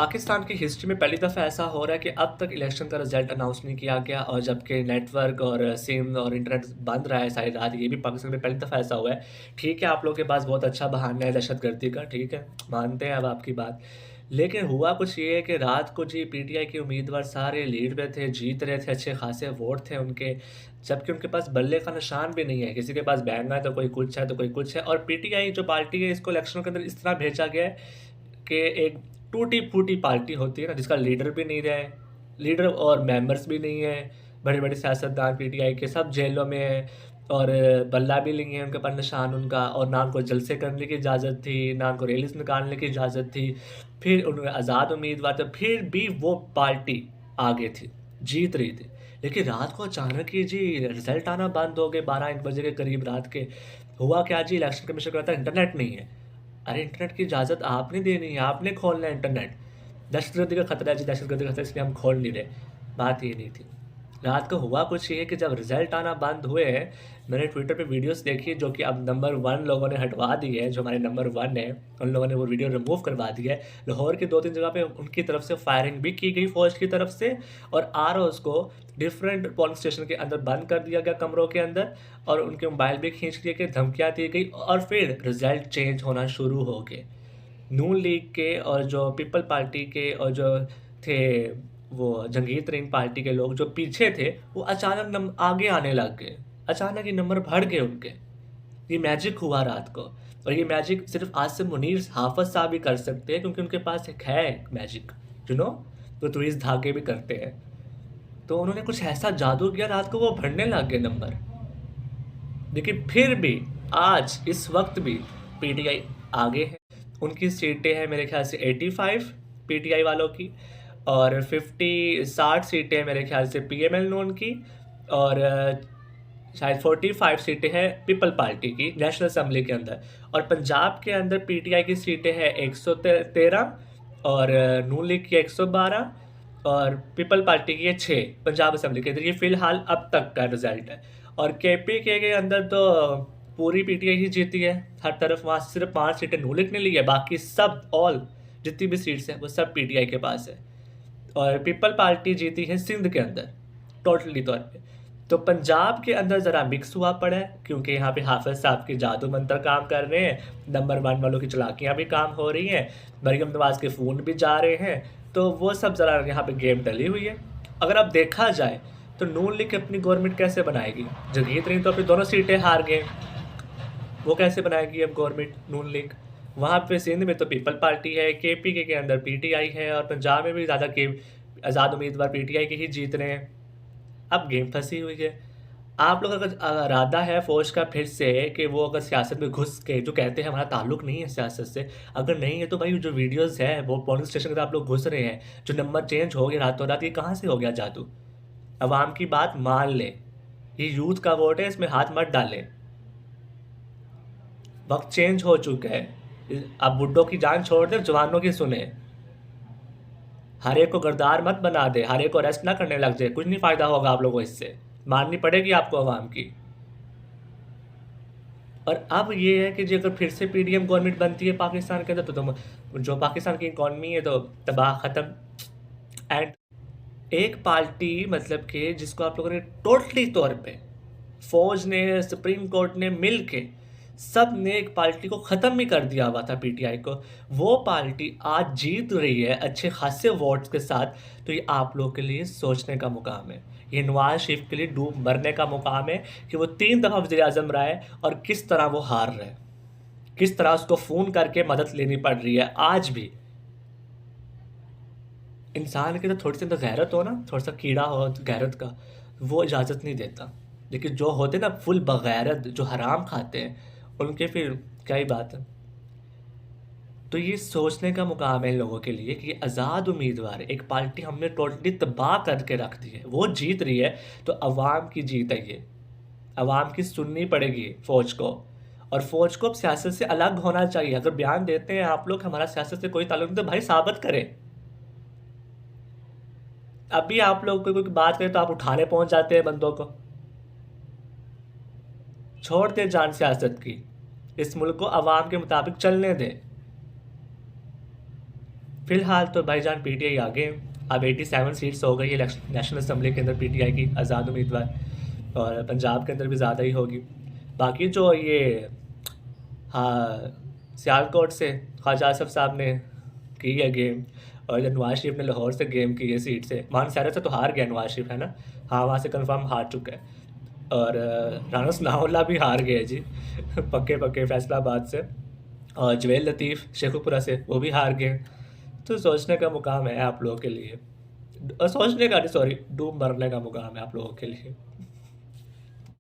पाकिस्तान की हिस्ट्री में पहली दफ़ा ऐसा हो रहा है कि अब तक इलेक्शन का रिज़ल्ट अनाउंस नहीं किया गया और जबकि नेटवर्क और सिम और इंटरनेट बंद रहा है सारी रात, ये भी पाकिस्तान में पहली दफ़ा ऐसा हुआ है। ठीक है, आप लोगों के पास बहुत अच्छा बहाना है दहशतगर्दी का, ठीक है, मानते हैं अब आपकी बात। लेकिन हुआ कुछ ये है कि रात को जी पीटीआई के उम्मीदवार सारे लीड पे थे, जीत रहे थे, अच्छे खासे वोट थे उनके, जबकि उनके पास बल्ले का निशान भी नहीं है। किसी के पास बैंगन है तो कोई कुछ है, तो कोई कुछ है। और पीटीआई जो पार्टी है, इसको इलेक्शन के अंदर इस तरह भेजा गया है कि एक टूटी-फूटी पार्टी होती है ना, जिसका लीडर भी नहीं रहे, लीडर और मेंबर्स भी नहीं है, बड़े-बड़े सियासतदान पीटीआई के सब जेलों में हैं और बल्ला भी नहीं है उनके पास निशान उनका, और ना उनको जलसे करने की इजाज़त थी, ना उनको रैलीज़ निकालने की इजाज़त थी। फिर उन्होंने आज़ाद उम्मीदवार थे, फिर भी वो पार्टी आगे थी, जीत रही थी। लेकिन रात को अचानक ही जी रिज़ल्ट आना बंद हो गए 12-1 बजे के करीब रात के। हुआ क्या जी, इलेक्शन कमीशन कहता है इंटरनेट नहीं है। अरे इंटरनेट की इजाज़त आपने देनी है, आपने खोलना है इंटरनेट। दहशतगर्दी का खतरा है जी, दहशतगर्दी का खतरा है, इसलिए हम खोल नहीं रहे। बात ये नहीं थी। रात को हुआ कुछ ये कि जब रिज़ल्ट आना बंद हुए, मैंने ट्विटर पे वीडियोज़ देखी जो कि अब नंबर 1 लोगों ने हटवा दी है, जो हमारे नंबर 1 है, उन लोगों ने वो वीडियो रिमूव करवा दी है। लाहौर की 2-3 जगह पे उनकी तरफ से फायरिंग भी की गई फ़ौज की तरफ से, और आरओज़ को डिफरेंट पोलिंग स्टेशन के अंदर बंद कर दिया गया कमरों के अंदर, और उनके मोबाइल भी खींच लिए गए, धमकियाँ दी गई, और फिर रिज़ल्ट चेंज होना शुरू हो गए। नून लीग के और जो पीपल पार्टी के और जो थे वो जंगीर तरीन पार्टी के लोग जो पीछे थे, वो अचानक आगे आने लग गए। अचानक ही नंबर बढ़ गए उनके। ये मैजिक हुआ रात को, और ये मैजिक सिर्फ आसिम मुनीर हाफिज साहब ही कर सकते हैं, क्योंकि उनके पास एक है मैजिक, यू नो, तो तवीज़ धागे भी करते हैं। तो उन्होंने कुछ ऐसा जादू किया रात को, वो बढ़ने लग गए नंबर। लेकिन फिर भी आज इस वक्त भी पीटीआई आगे है। उनकी सीटें हैं मेरे ख्याल से 85 पीटीआई वालों की, और 60 सीटें मेरे ख्याल से पीएमएल नून की, और शायद 45 सीटें हैं पीपल पार्टी की नेशनल असम्बली के अंदर। और पंजाब के अंदर पीटीआई की सीटें हैं 113, और नून लीग की 112, और पीपल पार्टी की 6 पंजाब असम्बली के अंदर। ये फिलहाल अब तक का रिजल्ट है। और केपी के अंदर तो पूरी पीटीआई ही जीती है हर तरफ, वहाँ से सिर्फ 5 सीटें नून लीग ने ली है, बाकी सब ऑल जितनी भी सीट्स हैं वो सब पीटीआई के पास है। और पीपल पार्टी जीती है सिंध के अंदर टोटली तौर पे। तो पंजाब के अंदर ज़रा मिक्स हुआ पड़ा है, क्योंकि यहाँ पे हाफिज साहब के जादू मंत्र काम कर रहे हैं, नंबर 1 वालों की चालाकियाँ भी काम हो रही हैं, मरीम नवाज़ के फ़ोन भी जा रहे हैं, तो वो सब ज़रा यहाँ पे गेम डली हुई है। अगर अब देखा जाए तो नून लीग अपनी गवर्नमेंट कैसे बनाएगी? जगीर तरीन तो अपनी दोनों सीटें हार गए, वो कैसे बनाएगी अब गवर्नमेंट नून लीग? वहाँ पे सिंध में तो पीपल पार्टी है, केपी के अंदर पीटीआई है, और पंजाब में भी ज़्यादा के आज़ाद उम्मीदवार पीटीआई के ही जीत रहे हैं। अब गेम फंसी हुई है। आप लोग अगर इरादा है फ़ौज का फिर से कि वो अगर सियासत में घुस के, जो कहते हैं हमारा ताल्लुक नहीं है सियासत से, अगर नहीं है तो भाई जो वीडियोज़ है वो पोलिंग स्टेशन के अंदर आप लोग घुस रहे हैं, जो नंबर चेंज हो गया रातों रात, ये कहाँ से हो गया जादू? अवाम की बात मान लें, ये यूथ का वोट है, इसमें हाथ मत डालें। वक्त चेंज हो चुका है, अब बुड्ढों की जान छोड़ दे, जवानों की सुने। हर एक को गद्दार मत बना दे, हर एक को अरेस्ट ना करने लग जाए, कुछ नहीं फ़ायदा होगा आप लोगों को इससे, माननी पड़ेगी आपको अवाम की। और अब ये है कि जी अगर फिर से पीडीएम गवर्नमेंट बनती है पाकिस्तान के अंदर, तो तुम जो पाकिस्तान की इकॉनमी है तो तबाह ख़त्म। एंड एक पार्टी मतलब कि जिसको आप लोगों ने टोटली तौर पे फ़ौज ने, सुप्रीम कोर्ट ने मिल के सब ने एक पार्टी को ख़त्म ही कर दिया हुआ था पीटीआई को, वो पार्टी आज जीत रही है अच्छे खासे वोट्स के साथ। तो ये आप लोगों के लिए सोचने का मुकाम है, ये नवाज शरीफ के लिए डूब मरने का मुकाम है कि वो 3 दफ़ा वज़ीर आज़म रहा है और किस तरह वो हार रहा है, किस तरह उसको फ़ोन करके मदद लेनी पड़ रही है आज भी। इंसान के अंदर थोड़ी सी अंदर गैरत हो ना, थोड़ा सा कीड़ा हो गैरत का, वो इजाज़त नहीं देता। लेकिन जो होते ना फुल बगैरत, जो हराम खाते हैं, उनके फिर क्या ही बात है। तो ये सोचने का मुकाम है इन लोगों के लिए कि आज़ाद उम्मीदवार एक पार्टी हमने टोटली तबाह करके रख दी है, वो जीत रही है, तो अवाम की जीत है ये। अवाम की सुननी पड़ेगी फ़ौज को, और फ़ौज को अब सियासत से अलग होना चाहिए। अगर बयान देते हैं आप लोग हमारा सियासत से कोई ताल्लुक नहीं, तो भाई साबित करें। अभी आप लोग कोई बात करें तो आप उठाने पहुंच जाते हैं बंदों को। छोड़ दे जान सियासत की, इस मुल्क को अवाम के मुताबिक चलने दें। फ़िलहाल तो भाईजान पीटीआई आगे हैं। अब 87 सीट्स हो गई है नेशनल असम्बली के अंदर पीटीआई की आज़ाद उम्मीदवार, और पंजाब के अंदर भी ज़्यादा ही होगी। बाकी जो ये हाँ, सियालकोट से ख्वाजा आसिफ साहब ने की है गेम, और जब नवाज शरीफ ने लाहौर से गेम की है सीट से, मानसहरा से तो हार गया नवाज शरीफ, है ना? हाँ, वहाँ से कंफर्म हार चुका है। और राना सनाउल्लाह भी हार गए जी पक्के पक्के फैसलाबाद से। और जवेल लतीफ़ शेखुपुरा से वो भी हार गए। तो सोचने का मुकाम है आप लोगों के लिए, सोचने का नहीं, सॉरी, डूब मरने का मुकाम है आप लोगों के लिए।